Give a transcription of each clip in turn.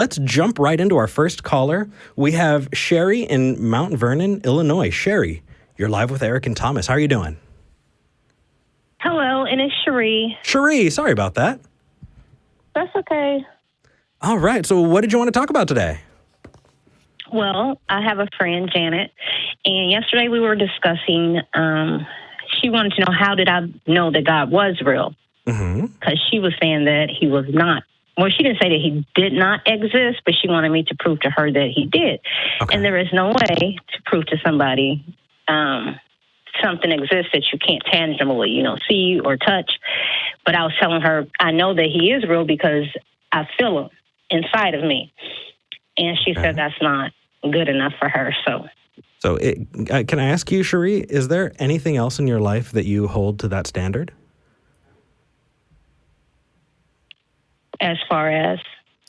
Let's jump right into our first caller. We have Sheree in Mount Vernon, Illinois. Sheree, you're live with Eric and Thomas. How are you doing? Hello, and it's Sheree. Sheree, sorry about that. That's okay. All right, so what did you want to talk about today? Well, I have a friend, Janet, and yesterday we were discussing, she wanted to know how did I know that God was real? Because she was saying that he was not. Well, she didn't say that he did not exist, but she wanted me to prove to her that he did. Okay. And there is no way to prove to somebody something exists that you can't tangibly, see or touch. But I was telling her, I know that he is real because I feel him inside of me. And she said that's not good enough for her. So can I ask you, Sheree, is there anything else in your life that you hold to that standard? As far as?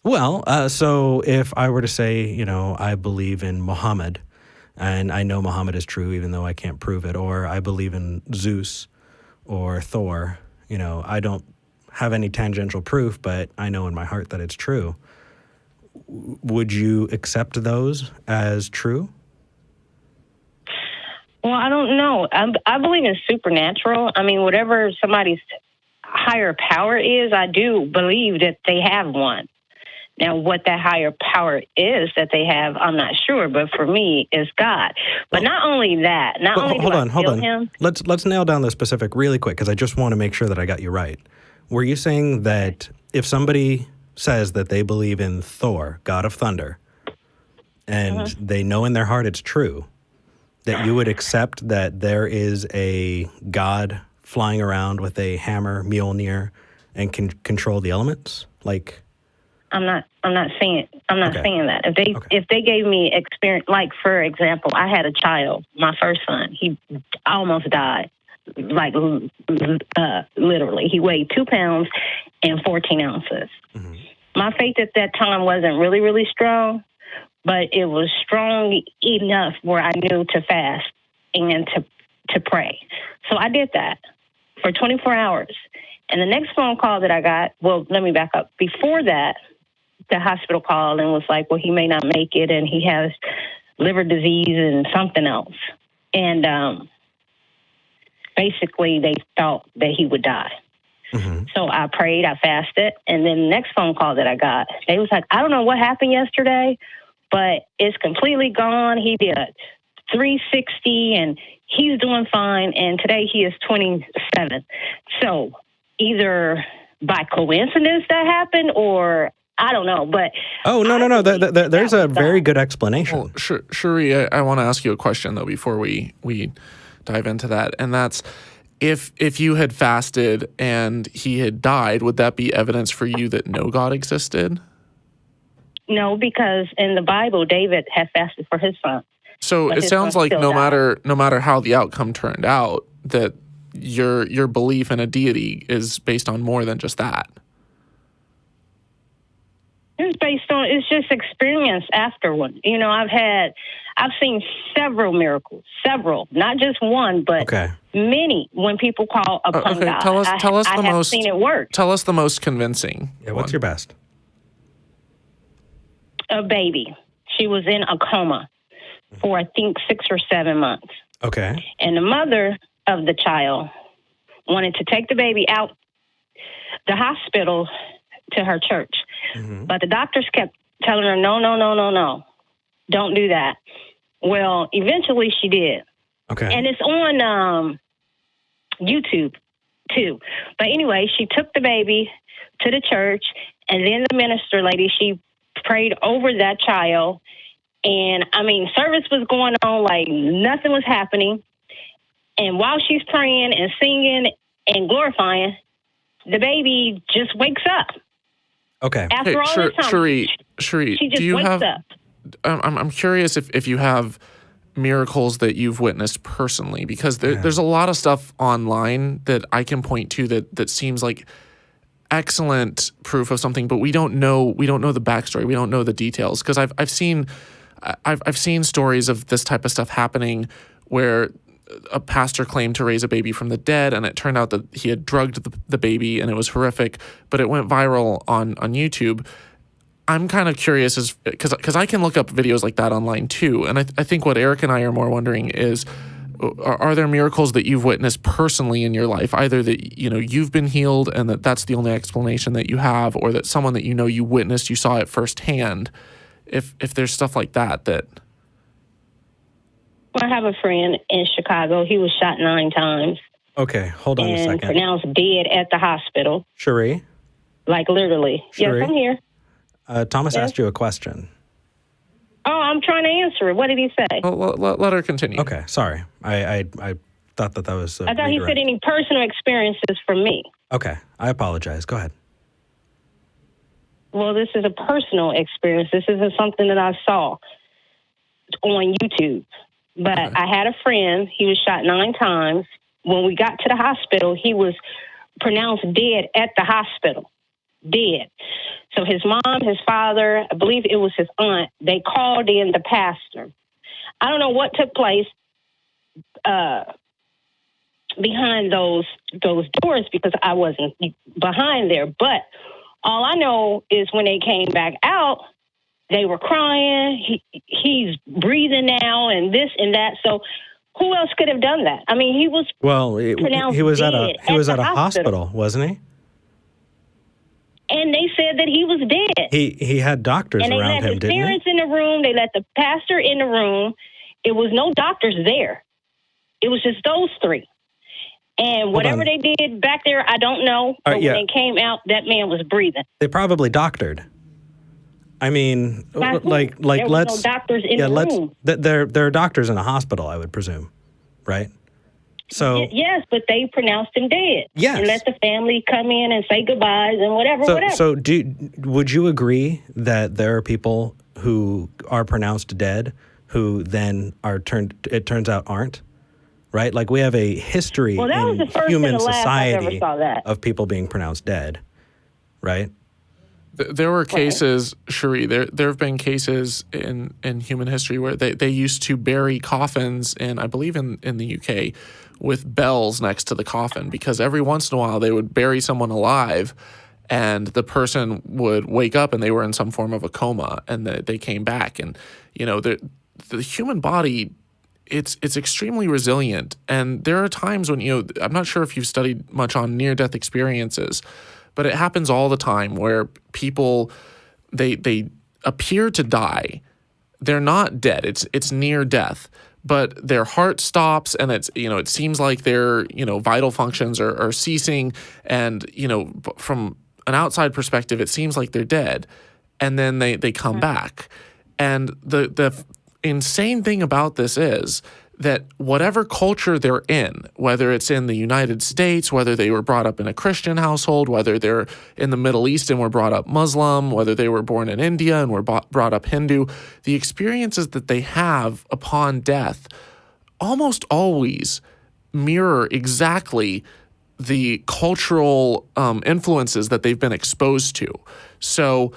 Well, so if I were to say, I believe in Muhammad, and I know Muhammad is true even though I can't prove it, or I believe in Zeus or Thor, I don't have any tangential proof, but I know in my heart that it's true. Would you accept those as true? Well, I don't know. I believe in supernatural. I mean, whatever somebody's higher power is, I do believe that they have one. Now, what that higher power is that they have, I'm not sure, but for me, it's God. But not only that, hold on. Him. Let's nail down the specific really quick, because I just want to make sure that I got you right. Were you saying that if somebody says that they believe in Thor, God of Thunder, and they know in their heart it's true, that you would accept that there is a God flying around with a hammer, Mjolnir, and can control the elements? Like, I'm not saying that. If they gave me experience, like for example, I had a child, my first son. He almost died, like literally. He weighed 2 pounds and 14 ounces. Mm-hmm. My faith at that time wasn't really, really strong, but it was strong enough where I knew to fast and to pray. So I did that for 24 hours. And the next phone call that I got, well, let me back up. Before that, the hospital called and was like, well, he may not make it, and he has liver disease and something else. And basically, they thought that he would die. Mm-hmm. So I prayed, I fasted, and then the next phone call that I got, they was like, I don't know what happened yesterday, but it's completely gone. He did 360, and he's doing fine, and today he is 27. So either by coincidence that happened, or I don't know, but... Oh, no. There's a very good explanation. Well, Sheree, I want to ask you a question, though, before we dive into that, and that's, if you had fasted and he had died, would that be evidence for you that no God existed? No, because in the Bible, David had fasted for his son. So it sounds like no matter how the outcome turned out, that your belief in a deity is based on more than just that. It's just experience afterward. I've seen several miracles, not just one, but many when people call upon God. Tell us I have seen it work. Tell us the most convincing. Yeah, what's your best? A baby. She was in a coma for, I think, 6 or 7 months. Okay. And the mother of the child wanted to take the baby out the hospital to her church. Mm-hmm. But the doctors kept telling her, no, don't do that. Well, eventually she did. Okay. And it's on YouTube, too. But anyway, she took the baby to the church, and then the minister lady, she prayed over that child. And, service was going on like nothing was happening. And while she's praying and singing and glorifying, the baby just wakes up. Okay. After all this time, Sheree, she just do you wakes have, up. I'm curious if you have miracles that you've witnessed personally, because there's a lot of stuff online that I can point to that seems like excellent proof of something, but we don't know the backstory. We don't know the details, because I've seen stories of this type of stuff happening where a pastor claimed to raise a baby from the dead, and it turned out that he had drugged the baby, and it was horrific, but it went viral on YouTube. I'm kind of curious because I can look up videos like that online too. And I think what Eric and I are more wondering is, are there miracles that you've witnessed personally in your life, either that, you've been healed and that's the only explanation that you have, or that someone that you witnessed, you saw it firsthand? If there's stuff like that. Well, I have a friend in Chicago. He was shot 9 times. Okay, hold on a second. And pronounced dead at the hospital. Sheree? Like literally. Sheree? Yes, I'm here. Thomas asked you a question. Oh, I'm trying to answer it. What did he say? Well, let her continue. Okay, sorry. I thought that was I thought he said any personal experiences from me. Okay, I apologize. Go ahead. Well, this is a personal experience. This isn't something that I saw on YouTube. But Okay. I had a friend. He was shot 9 times. When we got to the hospital, he was pronounced dead at the hospital. Dead. So his mom, his father, I believe it was his aunt, they called in the pastor. I don't know what took place behind those doors because I wasn't behind there. But all I know is when they came back out, they were crying. He's breathing now and this and that. So who else could have done that? I mean, he was pronounced he was dead at a hospital, wasn't he? And they said that he was dead. He had doctors and around him, didn't he? They let his parents in the room. They let the pastor in the room. It was no doctors there. It was just those 3. And whatever they did back there, I don't know. But when they came out, that man was breathing. They probably doctored. I mean, there was no doctors in the room. There are doctors in a hospital, I would presume, right? So yes, but they pronounced him dead. Yes. And let the family come in and say goodbyes and whatever. So would you agree that there are people who are pronounced dead who then it turns out aren't? Right? Like we have a history in human society of people being pronounced dead, right? There were cases, Sheree, there have been cases in human history where they used to bury coffins I believe in the UK, with bells next to the coffin, because every once in a while they would bury someone alive and the person would wake up and they were in some form of a coma and they came back. And, the human body, it's extremely resilient. And there are times when, I'm not sure if you've studied much on near-death experiences, but it happens all the time where people, they appear to die. They're not dead. It's near death, but their heart stops and it seems like their, vital functions are ceasing. And, from an outside perspective, it seems like they're dead. And then they come back. And the insane thing about this is that whatever culture they're in, whether it's in the United States, whether they were brought up in a Christian household, whether they're in the Middle East and were brought up Muslim, whether they were born in India and were brought up Hindu, the experiences that they have upon death almost always mirror exactly the cultural influences that they've been exposed to. So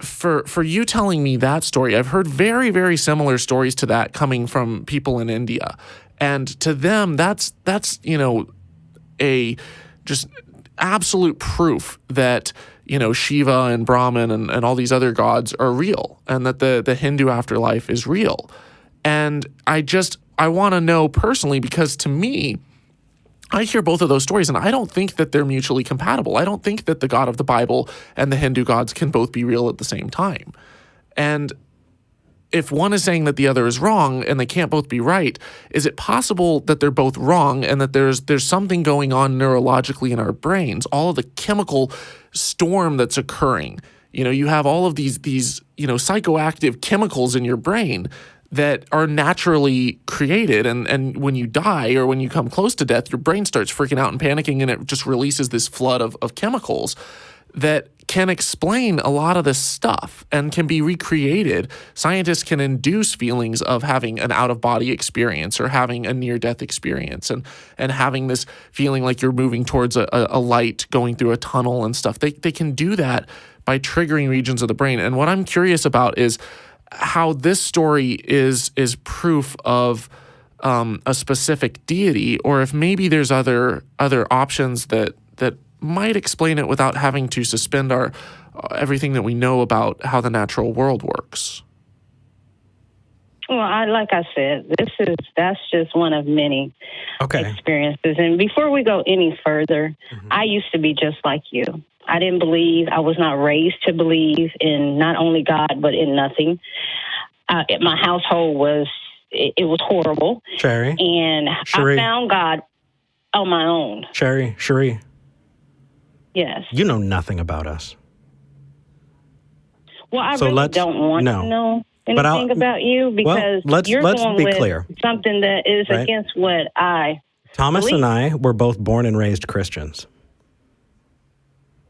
for you telling me that story, I've heard very, very similar stories to that coming from people in India. And to them, that's a just absolute proof that, Shiva and Brahman and all these other gods are real, and that the Hindu afterlife is real. And I want to know personally, because to me, I hear both of those stories, and I don't think that they're mutually compatible. I don't think that the God of the Bible and the Hindu gods can both be real at the same time. And if one is saying that the other is wrong and they can't both be right, is it possible that they're both wrong and that there's something going on neurologically in our brains, all of the chemical storm that's occurring? You have all of these psychoactive chemicals in your brain that are naturally created, and when you die or when you come close to death, your brain starts freaking out and panicking, and it just releases this flood of chemicals that can explain a lot of this stuff and can be recreated. Scientists can induce feelings of having an out-of-body experience or having a near-death experience and having this feeling like you're moving towards a light going through a tunnel and stuff. They can do that by triggering regions of the brain. And what I'm curious about is how this story is proof of a specific deity, or if maybe there's other options that might explain it without having to suspend our everything that we know about how the natural world works? Well, like I said, that's just one of many experiences. And before we go any further, I used to be just like you. I didn't believe. I was not raised to believe in not only God but in nothing. My household was horrible. Sheree, and I found God on my own. Sheree. Yes. You know nothing about us. Well, I really don't want to know anything about you because you're going with something that is against what I Thomas believe. and I were both born and raised Christians.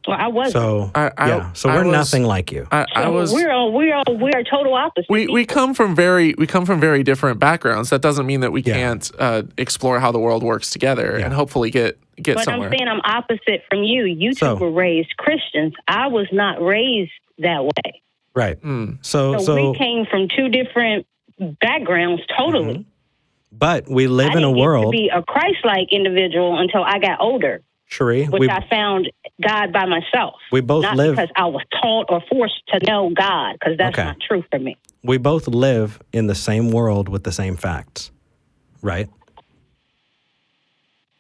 Well, I wasn't. So we're nothing like you. We are total opposites. We come from very different backgrounds. That doesn't mean that we can't explore how the world works together and hopefully get but somewhere. I'm saying I'm opposite from you. You two were raised Christians. I was not raised that way. Right. So we came from two different backgrounds totally. But we live in a world. I didn't get to be a Christ-like individual until I got older. Sheree, which I found God by myself. We both not live because I was taught or forced to know God, because that's not true for me. We both live in the same world with the same facts, right?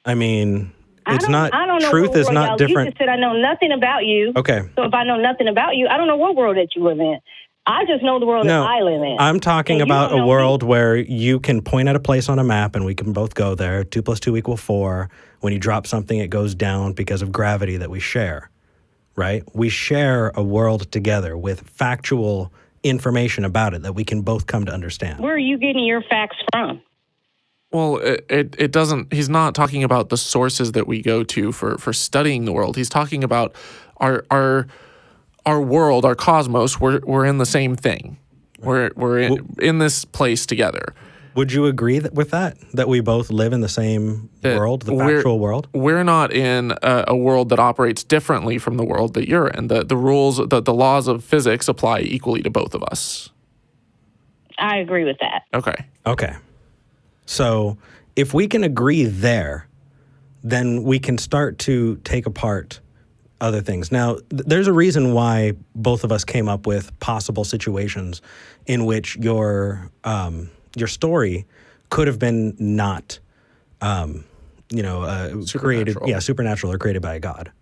I mean, it's not. I don't know. Truth is not different. You just said I know nothing about you. Okay. So if I know nothing about you, I don't know what world that you live in. I just know the world that I live in. I'm talking about a world where you can point at a place on a map and we can both go there. 2 + 2 = 4. When you drop something, it goes down because of gravity that we share, right? We share a world together with factual information about it that we can both come to understand. Where are you getting your facts from? Well, it doesn't. He's not talking about the sources that we go to for studying the world. He's talking about our world, our cosmos. We're in the same thing. We're in this place together. Would you agree with that we both live in the same world, the factual world? We're not in a world that operates differently from the world that you're in. The rules, the laws of physics apply equally to both of us. I agree with that. Okay. So if we can agree there, then we can start to take apart other things. Now, there's a reason why both of us came up with possible situations in which your story could have been not, created, supernatural or created by a god,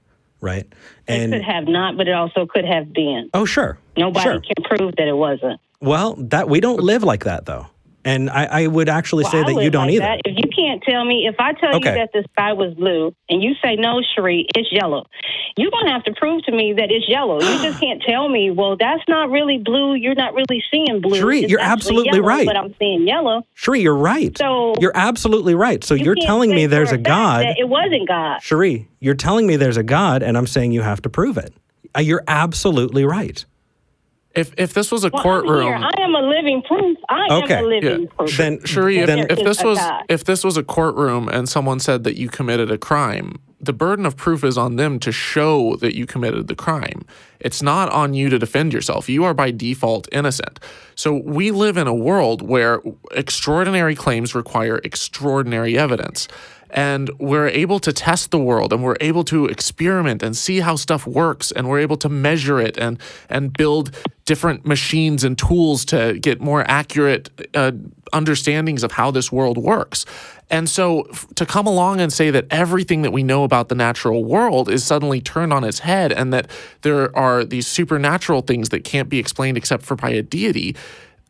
right? It could have not, but it also could have been. Oh, sure. Nobody can prove that it wasn't. Well, we don't live like that, though. And I would actually say that you don't either. That. If you can't tell me, if I tell you that the sky was blue and you say, no, Sheree, it's yellow, you're going to have to prove to me that it's yellow. You just can't tell me, well, that's not really blue. You're not really seeing blue. Sheree, you're absolutely yellow, right. But I'm seeing yellow. Sheree, you're right. So you're absolutely right. So you're telling me there's a God. It wasn't God. Sheree, you're telling me there's a God, and I'm saying you have to prove it. You're absolutely right. If this was a courtroom, I am a living proof. I am a living proof. Then, Sheree, if this was a courtroom and someone said that you committed a crime, the burden of proof is on them to show that you committed the crime. It's not on you to defend yourself. You are by default innocent. So we live in a world where extraordinary claims require extraordinary evidence. And we're able to test the world, and we're able to experiment and see how stuff works, and we're able to measure it and build different machines and tools to get more accurate understandings of how this world works. And so to come along and say that everything that we know about the natural world is suddenly turned on its head and that there are these supernatural things that can't be explained except for by a deity,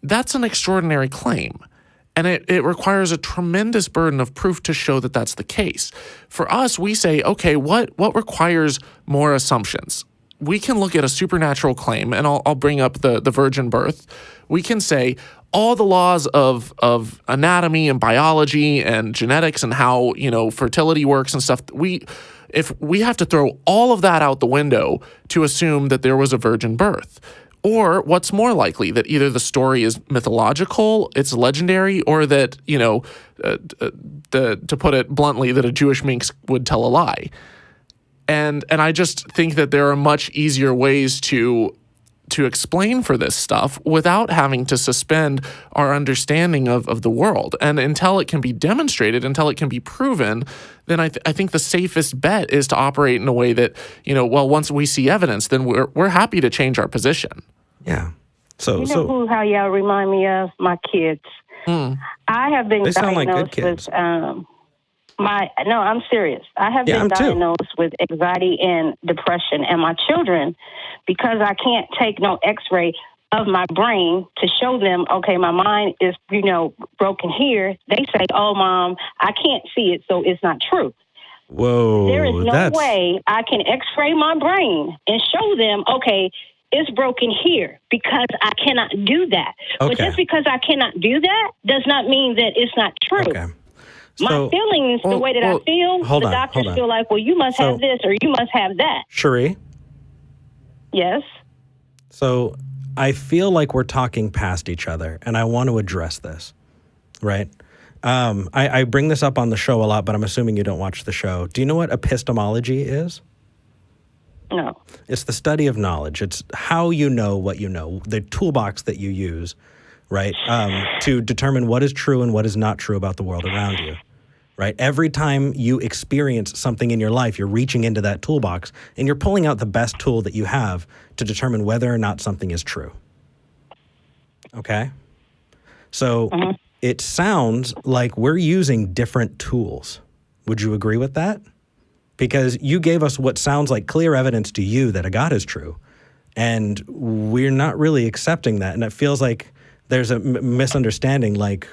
that's an extraordinary claim. And it requires a tremendous burden of proof to show that that's the case. For us, we say, okay, what requires more assumptions? We can look at a supernatural claim, and I'll bring up the virgin birth. We can say all the laws of anatomy and biology and genetics and how fertility works and stuff. If we have to throw all of that out the window to assume that there was a virgin birth. Or what's more likely, that either the story is mythological, it's legendary, or that, to put it bluntly, that a Jewish minx would tell a lie. And I just think that there are much easier ways to to explain for this stuff without having to suspend our understanding of the world. And until it can be demonstrated, until it can be proven, then I think the safest bet is to operate in a way that, once we see evidence, then we're happy to change our position. Yeah. How y'all remind me of? My kids. I have been diagnosed like good kids. I'm serious. I have been diagnosed with anxiety and depression, and my children, because I can't take no x-ray of my brain to show them, okay, my mind is, broken here. They say, oh, Mom, I can't see it, so it's not true. Whoa. There is no way I can x-ray my brain and show them, okay, it's broken here, because I cannot do that. Okay. But just because I cannot do that does not mean that it's not true. Okay. My feelings, the way that I feel, the doctors feel like, well, you must have this or you must have that. Sheree? Yes? So I feel like we're talking past each other, and I want to address this, right? I bring this up on the show a lot, but I'm assuming you don't watch the show. Do you know what epistemology is? No. It's the study of knowledge. It's how you know what you know, the toolbox that you use, right, to determine what is true and what is not true about the world around you, right? Every time you experience something in your life, you're reaching into that toolbox and you're pulling out the best tool that you have to determine whether or not something is true. Okay? So it sounds like we're using different tools. Would you agree with that? Because you gave us what sounds like clear evidence to you that a God is true, and we're not really accepting that. And it feels like there's a misunderstanding, like,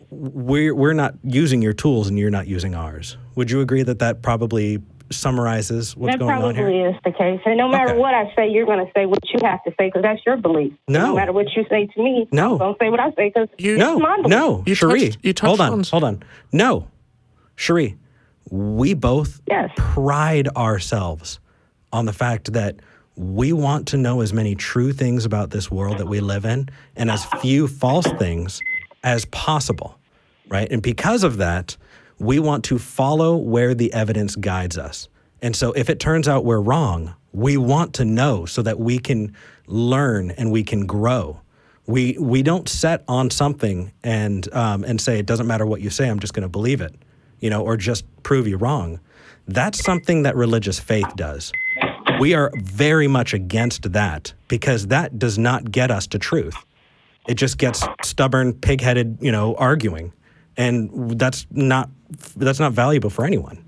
we're not using your tools and you're not using ours. Would you agree that probably summarizes what's going on here? That probably is the case. And no matter what I say, you're going to say what you have to say, because that's your belief. No matter what you say to me, I'm going to say what I say, because it's my belief. No, Sheree, hold on. No, Sheree. We both pride ourselves on the fact that we want to know as many true things about this world that we live in and as few false things as possible, right? And because of that, we want to follow where the evidence guides us. And so if it turns out we're wrong, we want to know so that we can learn and we can grow. We don't set on something and say, it doesn't matter what you say, I'm just going to believe it. Or just prove you wrong. That's something that religious faith does. We are very much against that, because that does not get us to truth. It just gets stubborn, pig-headed, arguing. And that's not valuable for anyone.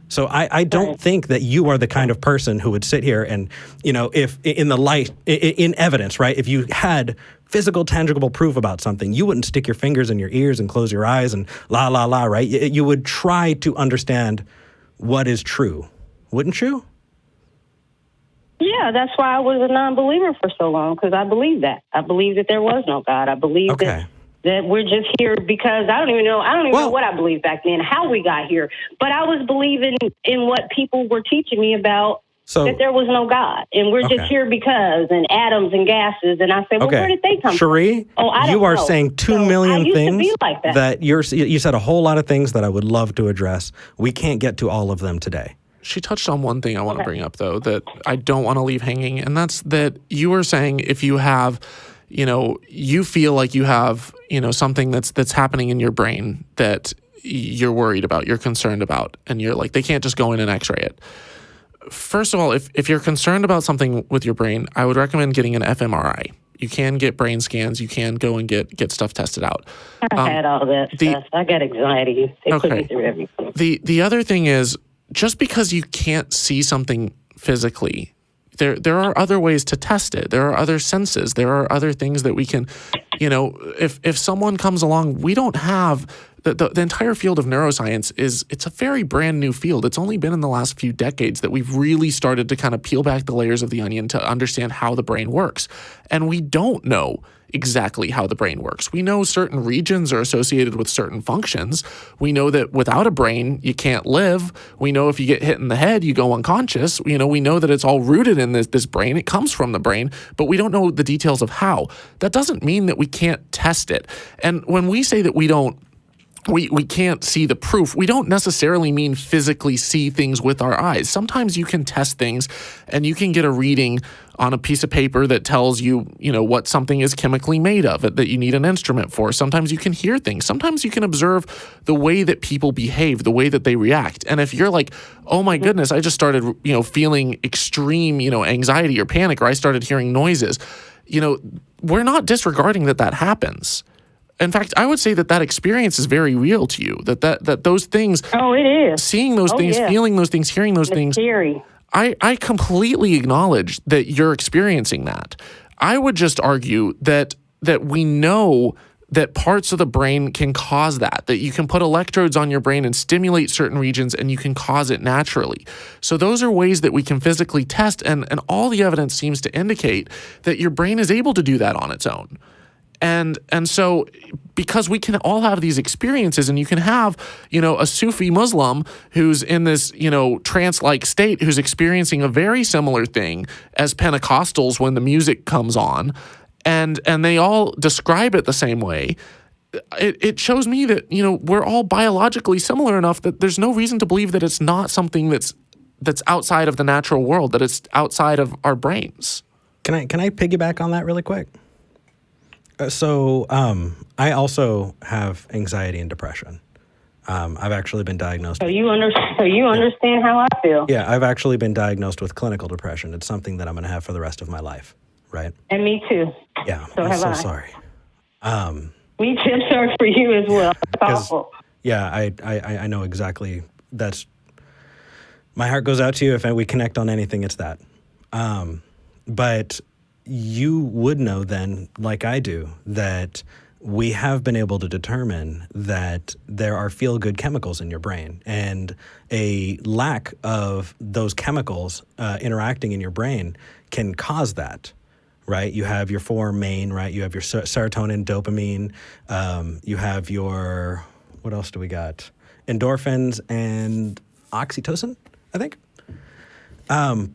So I don't think that you are the kind of person who would sit here and, if in evidence, right? If you had physical, tangible proof about something, you wouldn't stick your fingers in your ears and close your eyes and la, la, la, right? You would try to understand what is true, wouldn't you? Yeah, that's why I was a non-believer for so long, because I believed that. I believed that there was no God. I believed that we're just here because I don't even know what I believed back then, how we got here. But I was believing in what people were teaching me about, that there was no God. And we're just here because, and atoms and gases. And I said, well, where did they come from? Sheree, you are saying 2 million things like that you said a whole lot of things that I would love to address. We can't get to all of them today. She touched on one thing I want to bring up, though, that I don't want to leave hanging. And that's that you were saying if you have, you feel like you have, something that's happening in your brain that you're worried about, you're concerned about, and you're like, they can't just go in and x-ray it. First of all, if you're concerned about something with your brain, I would recommend getting an fMRI. You can get brain scans. You can go and get stuff tested out. I had all that stuff. I got anxiety. They put me through everything. The other thing is, just because you can't see something physically, there are other ways to test it. There are other senses. There are other things that we can, if someone comes along, we don't have the entire field of neuroscience it's a very brand new field. It's only been in the last few decades that we've really started to kind of peel back the layers of the onion to understand how the brain works. And we don't know exactly how the brain works. We know certain regions are associated with certain functions. We know that without a brain, you can't live. We know if you get hit in the head, you go unconscious. We know that it's all rooted in this brain. It comes from the brain, but we don't know the details of how. That doesn't mean that we can't test it. And when we say that we can't see the proof, we don't necessarily mean physically see things with our eyes. Sometimes you can test things and you can get a reading on a piece of paper that tells you, what something is chemically made of, that you need an instrument for. Sometimes you can hear things. Sometimes you can observe the way that people behave, the way that they react. And if you're like, oh my goodness, I just started, feeling extreme, anxiety or panic, or I started hearing noises, we're not disregarding that happens. In fact, I would say that experience is very real to you, that those things. Oh, it is. Seeing those things, yeah. feeling those things, hearing those things. Scary. I completely acknowledge that you're experiencing that. I would just argue that we know that parts of the brain can cause that you can put electrodes on your brain and stimulate certain regions, and you can cause it naturally. So those are ways that we can physically test, and all the evidence seems to indicate that your brain is able to do that on its own. And so because we can all have these experiences, and you can have, a Sufi Muslim who's in this, trance-like state, who's experiencing a very similar thing as Pentecostals when the music comes on, and they all describe it the same way. It shows me that, we're all biologically similar enough that there's no reason to believe that it's not something that's outside of the natural world, that it's outside of our brains. Can I piggyback on that really quick? So I also have anxiety and depression. I've actually been diagnosed. So you understand how I feel. Yeah, I've actually been diagnosed with clinical depression. It's something that I'm going to have for the rest of my life, right? And me too. Yeah, so I'm have so I. sorry. Me too. I'm sorry for you as well. It's awful. Yeah, I know exactly. My heart goes out to you. If we connect on anything, it's that. But you would know then, like I do, that we have been able to determine that there are feel-good chemicals in your brain, and a lack of those chemicals interacting in your brain can cause that, right? You have your four main, right? You have your serotonin, dopamine, you have your, what else do we got? Endorphins and oxytocin, I think.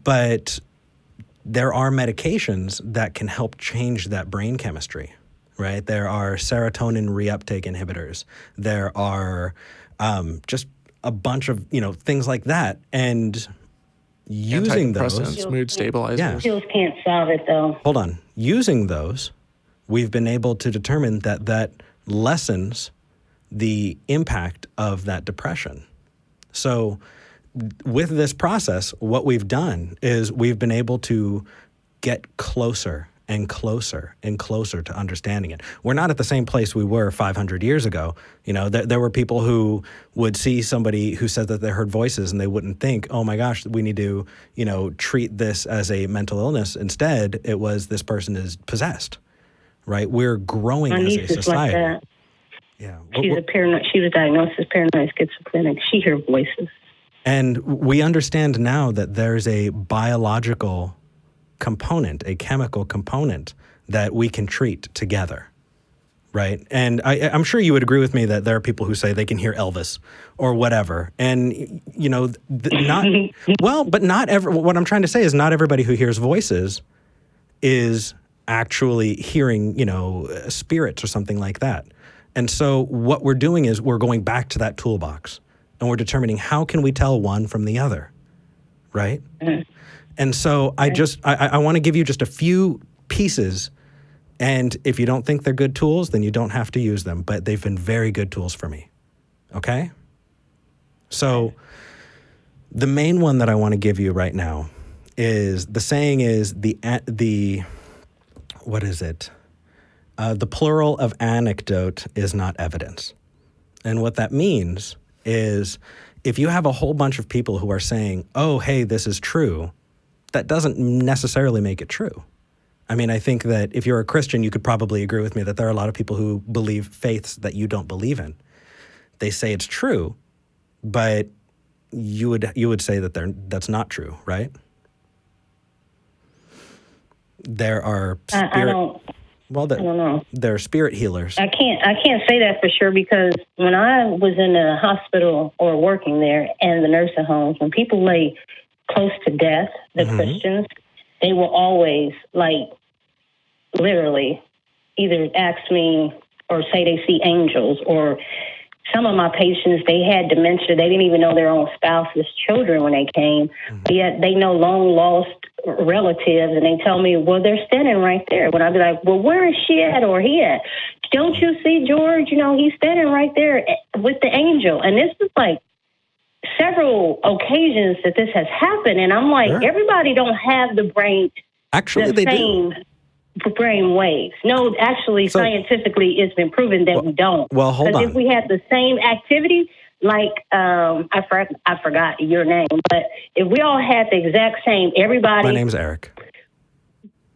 But there are medications that can help change that brain chemistry, right? There are serotonin reuptake inhibitors. There are just a bunch of, things like that. And using those, mood stabilizers. Yeah. Pills can't solve it, though. Hold on. Using those, we've been able to determine that lessens the impact of that depression. So with this process, what we've done is we've been able to get closer and closer and closer to understanding it. We're not at the same place we were 500 years ago. There were people who would see somebody who said that they heard voices, and they wouldn't think, oh my gosh, we need to, treat this as a mental illness. Instead, it was, this person is possessed, right? We're growing as a society. Like that. Yeah. She was diagnosed as paranoid schizophrenic. She heard voices. And we understand now that there's a biological component, a chemical component that we can treat together, right? And I'm sure you would agree with me that there are people who say they can hear Elvis or whatever. And, but not what I'm trying to say is not everybody who hears voices is actually hearing, spirits or something like that. And so what we're doing is we're going back to that toolbox, and we're determining how can we tell one from the other, right? Mm-hmm. And so I want to give you just a few pieces, and if you don't think they're good tools, then you don't have to use them, but they've been very good tools for me, okay? So the main one that I want to give you right now is, the saying is what is it? The plural of anecdote is not evidence. And what that means is, if you have a whole bunch of people who are saying, oh, hey, this is true, that doesn't necessarily make it true. I mean, I think that if you're a Christian, you could probably agree with me that there are a lot of people who believe faiths that you don't believe in. They say it's true, but you would say that that's not true, right? There are I don't know. They're spirit healers. I can't say that for sure, because when I was in the hospital or working there and the nursing homes, when people lay close to death, the Christians, they will always, literally either ask me or say they see angels, or some of my patients, they had dementia. They didn't even know their own spouse's children when they came, but yet they know long lost relatives, and they tell me, well, they're standing right there. When I'd be like, well, where is she at or he at? Don't you see George? He's standing right there with the angel. And this is like several occasions that this has happened. And I'm like, Sure. Everybody don't have the brain. Actually, they do. Brain waves. No, actually, scientifically, it's been proven that we don't. Well, hold on. If we had the same activity, like I forgot your name, but if we all had the exact same, everybody. My name's Eric.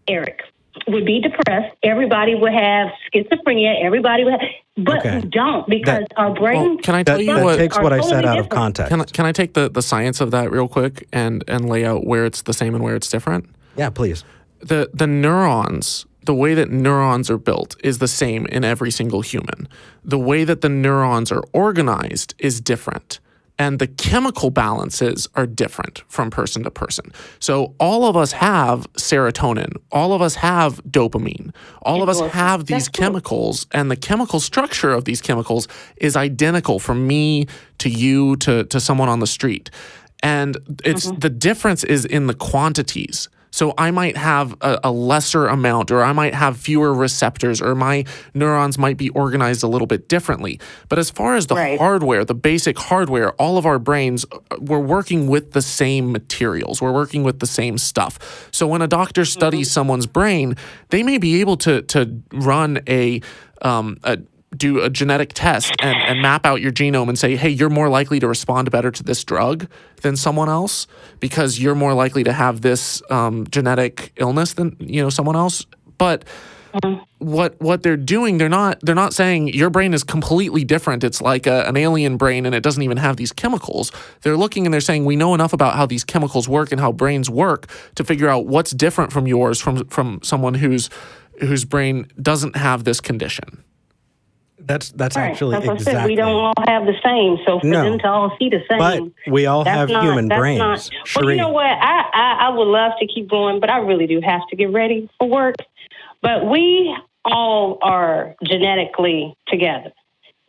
Eric would be depressed. Everybody would have schizophrenia. Everybody would have, but we don't because our brain. Well, can I tell you that takes what I said out of context. Can I take the science of that real quick and lay out where it's the same and where it's different? Yeah, please. The neurons, the way that neurons are built is the same in every single human. The way that the neurons are organized is different. And the chemical balances are different from person to person. So all of us have serotonin. All of us have dopamine. All of us have these chemicals, and the chemical structure of these chemicals is identical from me to you to someone on the street. And it's the difference is in the quantities. So I might have a lesser amount, or I might have fewer receptors, or my neurons might be organized a little bit differently. But as far as the hardware, the basic hardware, all of our brains, we're working with the same materials. We're working with the same stuff. So when a doctor studies someone's brain, they may be able to run do a genetic test and map out your genome and say, hey, you're more likely to respond better to this drug than someone else because you're more likely to have this genetic illness than someone else. But what they're doing, they're not saying your brain is completely different. It's like an alien brain and it doesn't even have these chemicals. They're looking and they're saying we know enough about how these chemicals work and how brains work to figure out what's different from yours from someone whose brain doesn't have this condition. That's actually exactly. exactly. We don't all have the same, so for them to all see the same. But we all have human brains. Well, you know what? I would love to keep going, but I really do have to get ready for work. But we all are genetically together.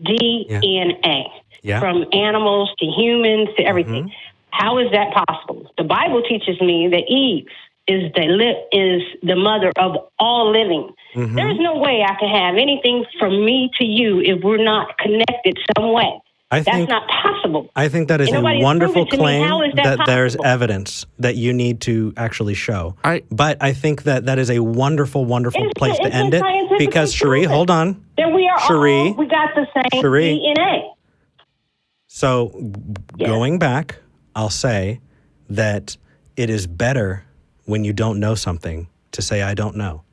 DNA. Yeah. From animals to humans to everything. How is that possible? The Bible teaches me that Eve is the mother of all living. There's no way I can have anything from me to you if we're not connected some way. That's not possible. I think that is a wonderful claim that there's evidence that you need to actually show. But I think that is a wonderful, wonderful place to end it. Because, Sheree, hold on. Then we are we got the same DNA. So, going back, I'll say that it is better when you don't know something to say, I don't know.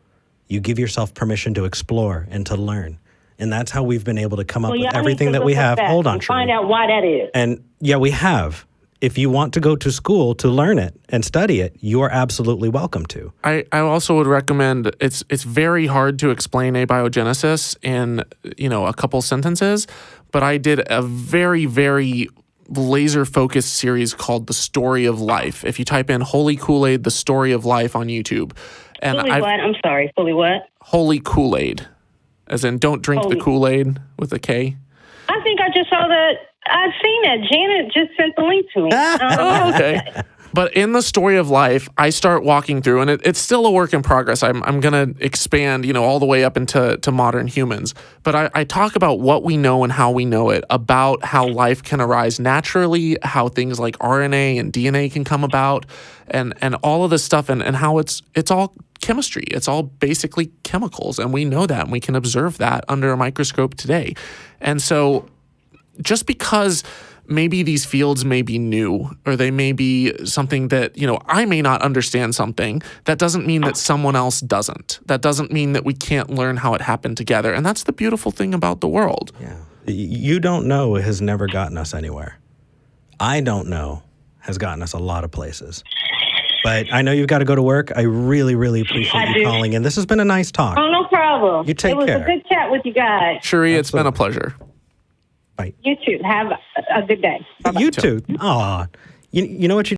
You give yourself permission to explore and to learn. And that's how we've been able to come up with everything that we have. Hold on, Sheree. Find out why that is. And we have. If you want to go to school to learn it and study it, you are absolutely welcome to. I also would recommend, it's very hard to explain abiogenesis in, a couple sentences, but I did a very, very laser-focused series called The Story of Life. If you type in Holy Kool-Aid, The Story of Life on YouTube. And Fully what? I'm sorry, fully what? Holy Kool-Aid. As in, don't drink the Kool-Aid with a K. I think I just saw that. I've seen that. Janet just sent the link to me. Oh, okay. But in The Story of Life, I start walking through, and it's still a work in progress. I'm going to expand, all the way up into modern humans. But I talk about what we know and how we know it, about how life can arise naturally, how things like RNA and DNA can come about, and all of this stuff, and how it's all chemistry. It's all basically chemicals, and we know that, and we can observe that under a microscope today. And so just because maybe these fields may be new, or they may be something that, I may not understand something, that doesn't mean that someone else doesn't. That doesn't mean that we can't learn how it happened together. And that's the beautiful thing about the world. Yeah. You don't know has never gotten us anywhere. I don't know has gotten us a lot of places. But I know you've got to go to work. I really, really appreciate you calling in. This has been a nice talk. Oh, no problem. You take care. It was a good chat with you guys. Sheree, it's been a pleasure. Bye. You too. Have a good day. Bye-bye. You too. Aw. You know what you